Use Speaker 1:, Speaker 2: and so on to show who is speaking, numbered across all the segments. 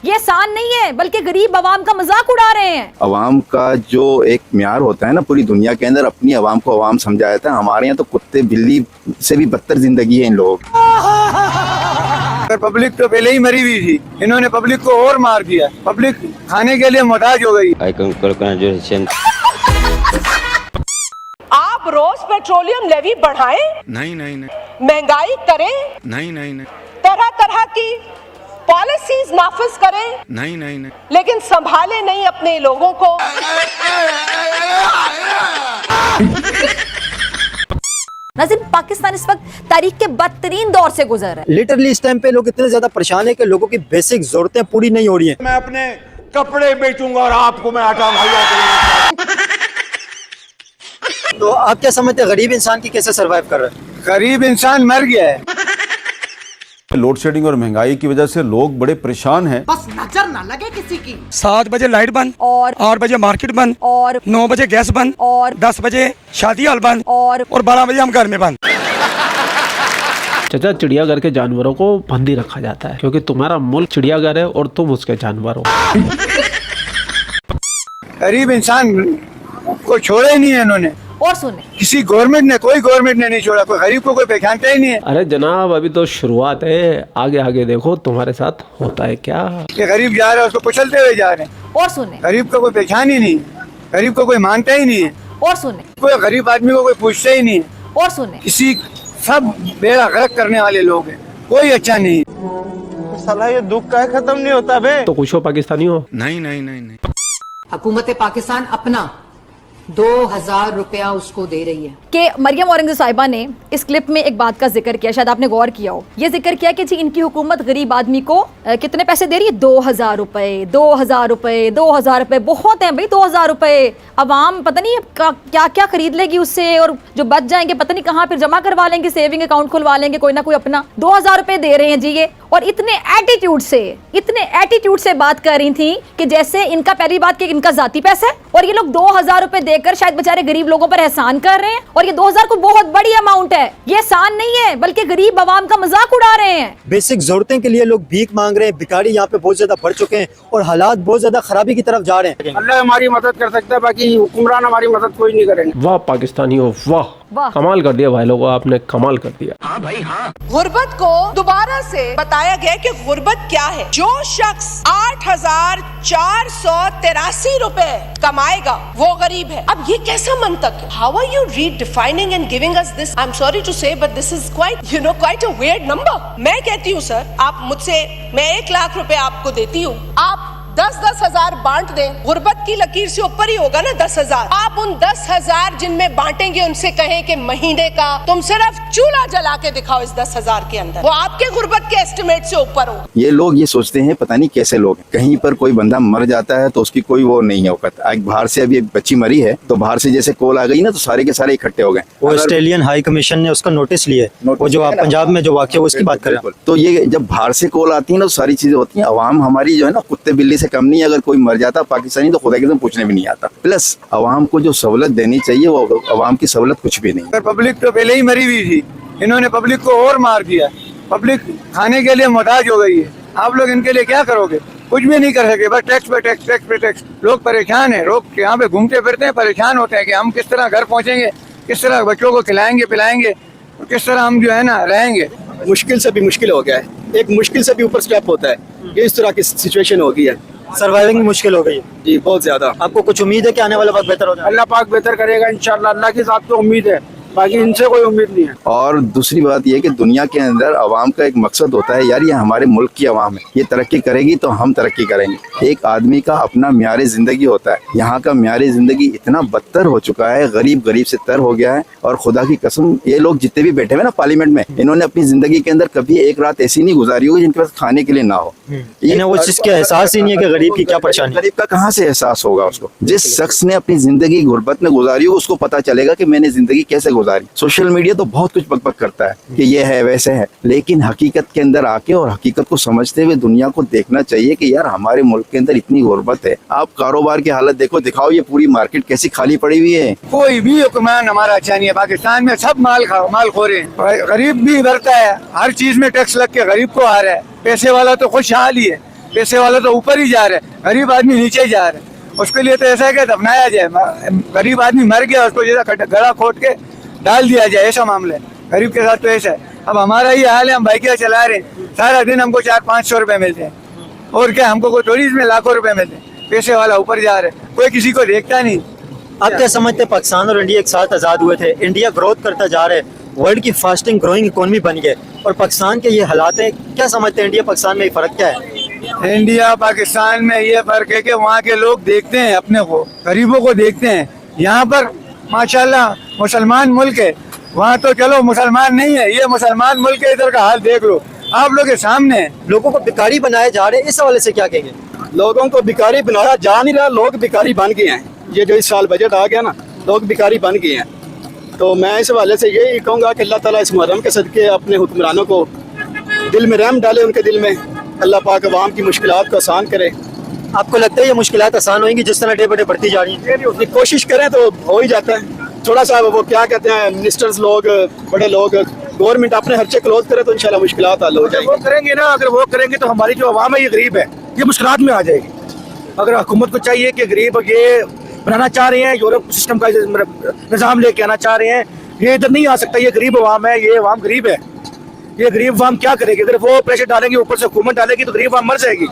Speaker 1: ये एहसान नहीं है, बल्कि गरीब अवाम का मजाक उड़ा रहे हैं।
Speaker 2: अवाम का जो एक म्यार होता है ना पूरी दुनिया के अंदर, अपनी अवाम को अवाम समझा जाता है। हमारे यहाँ तो कुत्ते बिल्ली से भी बदतर जिंदगी है इन लोगों की।
Speaker 3: पब्लिक तो पहले ही मरी हुई थी, इन्होंने पब्लिक को और मार दिया। पब्लिक खाने के लिए मोहताज हो गई।
Speaker 4: आप रोज पेट्रोलियम लेवी बढ़ाएं?
Speaker 5: नहीं नहीं नहीं।
Speaker 4: महंगाई करें?
Speaker 5: नहीं नहीं नहीं।
Speaker 4: तरह तरह की पॉलिसीज नाफिज करें?
Speaker 5: नहीं नहीं नहीं।
Speaker 4: लेकिन संभाले नहीं अपने लोगों को।
Speaker 1: नाज़रीन, पाकिस्तान इस वक्त तारीख के बदतरीन दौर से गुजर रहा है।
Speaker 6: लिटरली इस टाइम पे लोग इतने ज्यादा परेशान है कि लोगों की बेसिक जरूरतें पूरी नहीं हो रही हैं।
Speaker 7: मैं अपने कपड़े बेचूंगा और आपको मैं आटा मुहैया करूंगा।
Speaker 6: तो आप क्या समझते हैं गरीब इंसान की कैसे सरवाइव कर रहा है?
Speaker 3: गरीब इंसान मर गया है।
Speaker 8: लोड शेडिंग और महंगाई की वजह से लोग बड़े परेशान हैं।
Speaker 9: बस नजर ना लगे किसी की।
Speaker 10: 7 बजे लाइट बंद
Speaker 1: और
Speaker 10: 8 बजे मार्केट बंद
Speaker 1: और
Speaker 10: 9 बजे गैस बंद
Speaker 1: और
Speaker 10: 10 बजे शादी हॉल बंद
Speaker 1: और
Speaker 10: 12 बजे हम घर में बंद।
Speaker 11: चाचा, चिड़ियाघर के जानवरों को बंद ही रखा जाता है क्योंकि तुम्हारा मुल्क चिड़ियाघर है और तुम उसके जानवर हो।
Speaker 3: गरीब इंसान को छोड़ा ही नहीं है इन्होंने।
Speaker 1: और सुने,
Speaker 3: किसी कोई गवर्नमेंट ने नहीं छोड़ा। कोई गरीब को कोई पहचानता ही नहीं है।
Speaker 11: अरे जनाब, अभी तो शुरुआत है, आगे आगे देखो तुम्हारे साथ होता है क्या।
Speaker 3: ये गरीब जा रहा है, उसको कुचलते हुए जा रहे हैं।
Speaker 1: और सुने,
Speaker 3: गरीब को कोई पहचान ही नहीं, गरीब को कोई मानता ही नहीं है।
Speaker 1: और सुने,
Speaker 3: कोई गरीब आदमी को कोई पूछता ही नहीं है।
Speaker 1: और सुने,
Speaker 3: किसी सब बेड़ा गर्क करने वाले लोग हैं, कोई अच्छा नहीं।
Speaker 7: साला ये दुख का खत्म नहीं होता बे।
Speaker 11: तो खुश हो पाकिस्तानी हो?
Speaker 5: नहीं नहीं नहीं नहीं।
Speaker 9: हुकूमत पाकिस्तान अपना 2000 रुपया उसको दे रही है।
Speaker 1: कि मरियम औरंगज़ेब साहिबा ने इस क्लिप में एक बात का जिक्र किया, शायद आपने गौर किया हो। ये जिक्र किया कि जी इनकी हुकूमत गरीब आदमी को कितने पैसे दे रही है? 2000 रुपए, 2000 रुपए, 2000 रुपए। बहुत हैं भाई 2000 रुपए। अवाम पता नहीं क्या क्या खरीद लेगी उससे, और जो बच जाएंगे पता नहीं कहाँ फिर जमा करवा लेंगे, सेविंग अकाउंट खुलवा लेंगे कोई ना कोई अपना। 2000 रुपए दे रहे हैं जी ये, और इतने एटीट्यूड से बात कर रही थी कि जैसे इनका, पहली बात कि इनका जाती पैसा है, और ये लोग 2000 रुपए देकर शायद बेचारे गरीब लोगों पर एहसान कर रहे हैं। और ये 2000 को बहुत बड़ी अमाउंट है। ये एहसान नहीं है, बल्कि गरीब अवाम का मजाक उड़ा रहे हैं।
Speaker 6: बेसिक जरूरतें के लिए लोग भीख मांग रहे हैं। भिखारी यहाँ पे बहुत ज्यादा बढ़ चुके हैं और हालात बहुत ज्यादा खराबी की तरफ जा रहे हैं।
Speaker 7: अल्लाह हमारी मदद कर सकता है, बाकी हुक्मरान हमारी मदद कोई नहीं करेंगे।
Speaker 11: वाह पाकिस्तानी हो, वाह
Speaker 1: वाह,
Speaker 11: कमाल कर दिया भाई लोगों, आपने कमाल कर दिया।
Speaker 4: हाँ भाई हाँ। गुर्बत को दोबारा से बताया गया कि गुर्बत क्या है। जो शख्स 8483 रुपए कमाएगा वो गरीब है। अब ये कैसा मंतक है? How are you redefining and giving us this? I am sorry to say but this is quite a weird number. मैं कहती हूँ सर, आप मुझसे, मैं 1 लाख रुपए आपको देती हूँ, आप 10-10 हजार बांट दें। गुर्बत की लकीर से ऊपर ही होगा ना 10,000। आप उन 10,000 जिनमें बांटेंगे उनसे कहें कि महीने का तुम सिर्फ चूल्हा जला के दिखाओ इस 10,000 के अंदर, वो आपके गुर्बत के एस्टिमेट से ऊपर हो।
Speaker 2: ये लोग ये सोचते हैं, पता नहीं कैसे लोग, कहीं पर कोई बंदा मर जाता है तो उसकी कोई वो नहीं है औकात। बाहर से अभी एक बच्ची मरी है तो बाहर से जैसे कॉल आ गई ना तो सारे के सारे इकट्ठे हो गए।
Speaker 6: वो ऑस्ट्रेलियन हाई कमीशन ने उसका नोटिस लिया, वो जो आप पंजाब में जो वाक़या उसकी बात कर रहे हैं।
Speaker 2: तो ये जब बाहर से कॉल आती है ना तो सारी चीजें होती हैं। अवाम हमारी जो है ना कुत्ते बिल्ली से कम नहीं है। अगर कोई मर जाता पाकिस्तानी तो खुदा के तो पूछने भी नहीं आता। प्लस अवाम को जो सहूलत देनी चाहिए वो अवाम की सहूलत कुछ भी नहीं।
Speaker 3: पब्लिक तो पहले ही मरी हुई थी, इन्होंने पब्लिक को और मार दिया। पब्लिक खाने के लिए मोहताज हो गई है। आप लोग इनके लिए क्या करोगे? कुछ भी नहीं कर सके, बस टैक्स पे टैक्स, टैक्स पे टैक्स। लोग परेशान हैं, लोग यहाँ पे घूमते फिरते हैं, परेशान होते हैं कि हम किस तरह घर पहुँचेंगे, किस तरह बच्चों को खिलाएंगे पिलाएंगे, किस तरह हम जो है ना रहेंगे।
Speaker 6: मुश्किल से भी मुश्किल हो गया है, एक मुश्किल से भी ऊपर स्टेप होता है। ये इस तरह की सिचुएशन हो गई है, सर्वाइविंग मुश्किल हो गई है जी, बहुत ज्यादा। आपको कुछ उम्मीद है कि आने वाला वक्त बेहतर हो जाए?
Speaker 7: अल्लाह पाक बेहतर करेगा इंशाल्लाह, अल्लाह की जात पे उम्मीद है, बाकी इनसे कोई उम्मीद नहीं है।
Speaker 2: और दूसरी बात यह कि दुनिया के अंदर अवाम का एक मकसद होता है, यार ये हमारे मुल्क की अवाम है, ये तरक्की करेगी तो हम तरक्की करेंगे। एक आदमी का अपना म्यारे जिंदगी होता है। यहाँ का म्यारे जिंदगी इतना बदतर हो चुका है, गरीब गरीब से तर हो गया है। और खुदा की कसम, ये लोग जितने भी बैठे हुए ना पार्लियामेंट में, इन्होंने अपनी जिंदगी के अंदर कभी एक रात ऐसी नहीं गुजारी होगी जिनके पास खाने के लिए ना हो।
Speaker 6: ये वो चीज का एहसास ही नहीं है कि गरीब की क्या परेशानी।
Speaker 2: गरीब का कहाँ से एहसास होगा उसको? जिस शख्स ने अपनी जिंदगी गुर्बत में गुजारी हो उसको पता चलेगा कि मैंने जिंदगी कैसे गुजारी। सोशल मीडिया तो बहुत कुछ बकबक करता है कि ये है वैसे है, लेकिन हकीकत के अंदर आके और हकीकत को समझते हुए दुनिया को देखना चाहिए कि यार हमारे मुल्क के अंदर इतनी गुर्बत है। आप कारोबार की हालत देखो, दिखाओ ये पूरी मार्केट कैसी खाली पड़ी हुई है।
Speaker 3: कोई भी हुक्मरान हमारा अच्छा नहीं है। पाकिस्तान में सब माल खोरे हैं। गरीब भी भरता है, हर चीज में टैक्स लग के गरीब को आ रहा है। पैसे वाला तो खुशहाल ही है, पैसे वाले तो ऊपर ही जा रहे हैं, गरीब आदमी नीचे ही जा रहे हैं। उसके लिए तो ऐसा है कि दफनाया जाए, गरीब आदमी मर गया उसको जैसा गड़ा खोद के डाल दिया जाए, ऐसा मामला है। गरीब के साथ तो ऐसा है। अब हमारा ये हाल है, हम बाइकियाँ चला रहे हैं, सारा दिन हमको 400-500 रुपए मिलते हैं, और क्या हमको कोई थोड़ी इसमें लाखों रुपए मिलते हैं। पैसे वाला ऊपर जा रहे हैं, कोई किसी को देखता नहीं।
Speaker 6: आप क्या समझते हैं, पाकिस्तान और इंडिया एक साथ आज़ाद हुए थे, इंडिया ग्रोथ करता जा रहा है, वर्ल्ड की फास्टिंग ग्रोइंग इकोनॉमी बन गए, और पाकिस्तान के ये हालात हैं, क्या समझते हैं इंडिया पाकिस्तान में फ़र्क क्या है?
Speaker 3: इंडिया पाकिस्तान में ये फर्क है कि वहाँ के लोग देखते हैं अपने को, गरीबों को देखते हैं। यहाँ पर माशाल्लाह मुसलमान मुल्क है, वहाँ तो चलो मुसलमान नहीं है, ये मुसलमान मुल्क है, इधर का हाल देख लो, आप लोग के सामने है।
Speaker 6: लोगों को भिखारी बनाए जा रहे हैं, इस हवाले से क्या कहेंगे?
Speaker 7: लोगों को भिखारी बनाया जा नहीं रहा, लोग भिखारी बन गए हैं। ये जो इस साल बजट आ गया ना, लोग भिखारी बन गए हैं। तो मैं इस हवाले से यही कहूँगा कि अल्लाह ताला इस मुहर्रम के सदके अपने हुक्मरानों को दिल में रहम डाले, उनके दिल में अल्लाह पाक अवाम की मुश्किलात को आसान करे।
Speaker 6: आपको लगता है ये मुश्किलात आसान होंगी जिस तरह डे बड़े बढ़ती जा रही है?
Speaker 7: उतनी कोशिश करें तो हो ही जाता है। थोड़ा सा वो क्या कहते हैं, मिनिस्टर्स लोग, बड़े लोग, गवर्नमेंट अपने खर्चे क्लोज करे तो इंशाल्लाह मुश्किलात हल हो जाएगी।
Speaker 3: वो करेंगे ना, अगर वो करेंगे तो हमारी जो आवाम है ये गरीब है, ये मुश्किलात में आ जाएगी। अगर हुकूमत को चाहिए कि गरीब ये बनाना चाह रहे हैं, यूरोप सिस्टम का निज़ाम लेके आना चाह रहे हैं, ये इधर नहीं आ सकता। ये गरीब आवाम है, ये आवाम गरीब है, ये गरीब आवाम क्या करेगी? अगर वो प्रेशर डालेंगे, ऊपर से हुकूमत डालेगी, तो गरीब आवाम मर जाएगी।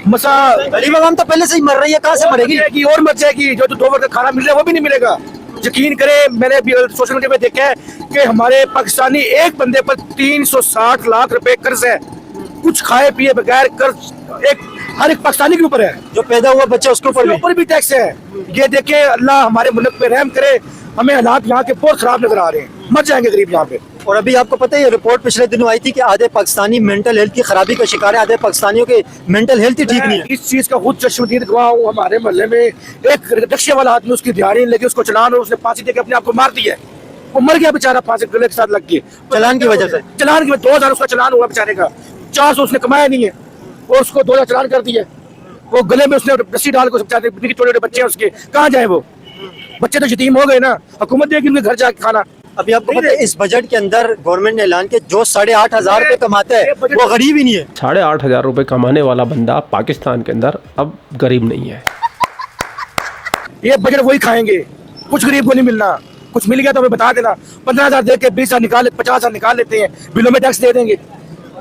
Speaker 6: गरीब आवाम तो पहले से ही मर रही है, कहाँ से मरेगी?
Speaker 3: और मर जाएगी। जो 2 वक्त का खाना मिल रहा है वो भी नहीं मिलेगा। यकीन करें, मैंने भी सोशल मीडिया पे देखा है कि हमारे पाकिस्तानी एक बंदे पर 360 लाख रुपए कर्ज है, कुछ खाए पिए बगैर कर्ज हर एक पाकिस्तानी के ऊपर है।
Speaker 6: जो पैदा हुआ बच्चा उसके ऊपर
Speaker 3: भी टैक्स है। ये देखे, अल्लाह हमारे मुल्क पे रहम करे। हमें हालात यहाँ के बहुत खराब नजर आ रहे हैं, मर जाएंगे गरीब यहाँ पे।
Speaker 6: और अभी आपको पता है ये रिपोर्ट पिछले दिनों आई थी कि आधे पाकिस्तानी मेंटल हेल्थ की खराबी का शिकार है, आधे पाकिस्तानियों के मेंटल हेल्थ ही ठीक नहीं है।
Speaker 3: इस चीज का खुद चश्मदीद गवाह हूँ। हमारे मोहल्ले में एक रिक्शे वाला आदमी, उसकी दिहाड़ी लगी, उसको चलान, और उसने फांसी देकर अपने आप को मार दिया। वो मर गया बेचारा, फांसी गले के साथ लग के,
Speaker 6: चलान की वजह से।
Speaker 3: चलान की 2000 उसका चलान हुआ बेचारे का, 400 उसने कमाया नहीं है, और उसको 2000 चलान कर दिया। वो गले में उसने रस्सी डाल को छोटे छोटे बच्चे हैं उसके, कहाँ जाए वो बच्चे? तो यतीम हो गए ना, हुकूमत देगी उनके घर जाके खाना।
Speaker 6: अभी आपको पता है इस बजट के अंदर गवर्नमेंट ने ऐलान किया जो 8,500 रुपए कमाता है वो गरीब ही नहीं है।
Speaker 11: 8,500 रुपए कमाने वाला बंदा पाकिस्तान के अंदर अब गरीब नहीं है।
Speaker 3: ये बजट वही खाएंगे, कुछ गरीब को नहीं मिलना। कुछ मिल गया तो हमें बता देना। 15,000 दे के 20,000 निकाल, 50,000 निकाल लेते हैं। बिलों में टैक्स दे देंगे,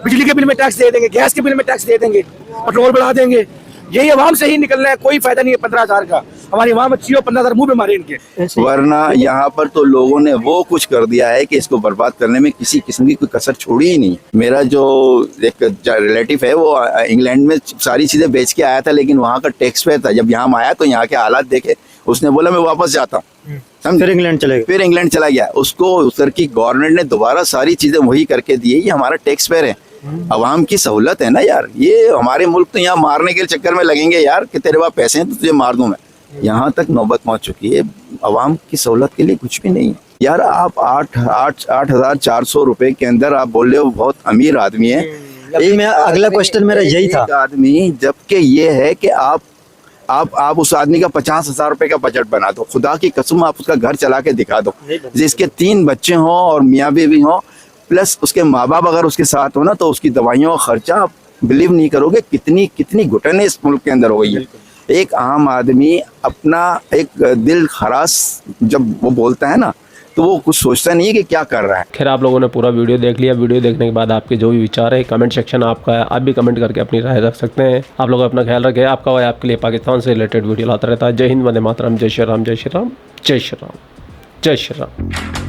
Speaker 3: बिजली के बिल में टैक्स दे देंगे, गैस के बिल में टैक्स दे देंगे, पेट्रोल बढ़ा देंगे। यही आवाम से ही निकलना है, कोई फायदा नहीं है 15,000 का। हमारी आवाम अच्छी हो, 15,000 मुंह पे मारे इनके।
Speaker 2: वरना यहाँ पर तो लोगों ने वो कुछ कर दिया है कि इसको बर्बाद करने में किसी किस्म की कोई कसर छोड़ी ही नहीं। मेरा जो एक रिलेटिव है वो इंग्लैंड में सारी चीजें बेच के आया था, लेकिन वहाँ का टैक्स पे था। जब यहाँ आया तो यहाँ के हालात देखे, उसने बोला मैं वापस जाता हूँ,
Speaker 6: फिर इंग्लैंड
Speaker 2: चला गया। उसको उधर की गवर्नमेंट ने दोबारा सारी चीजें वही करके दी। ये हमारा टैक्स पेयर है, अवाम की सहूलत है ना यार। ये हमारे मुल्क तो यहाँ मारने के चक्कर में लगेंगे यार कि तेरे पास पैसे हैं तो तुझे मार दूं मैं। यहाँ तक नौबत पहुँच चुकी है, अवाम की सहूलत के लिए कुछ भी नहीं है यार। आप 8,400 रुपए के अंदर आप बोल रहे हो बहुत अमीर आदमी है।
Speaker 6: अगला क्वेश्चन मेरा यही था।
Speaker 2: आदमी, जबकि ये है कि आप उस आदमी का 50,000 रुपए का बजट बना दो, खुदा की कसम आप उसका घर चला के दिखा दो, जिसके 3 बच्चे हों और मियाँ बीवी हों, प्लस उसके माँ बाप अगर उसके साथ हो ना, तो उसकी दवाइयों का खर्चा आप बिलीव नहीं करोगे कितनी घुटन इस मुल्क के अंदर हो गई है। एक आम आदमी अपना एक दिल खरास जब वो बोलता है ना, तो वो कुछ सोचता नहीं है कि क्या कर रहा है।
Speaker 11: खैर, आप लोगों ने पूरा वीडियो देख लिया। वीडियो देखने के बाद आपके जो भी विचार है, कमेंट सेक्शन आपका है, आप भी कमेंट करके अपनी राय रख सकते हैं। आप लोग अपना ख्याल रखें। आपका भाई आपके लिए पाकिस्तान से रिलेटेड वीडियो लाता रहता है। जय हिंद, वंदे मातरम, जय श्री राम, जय श्री राम, जय श्री राम, जय श्री राम।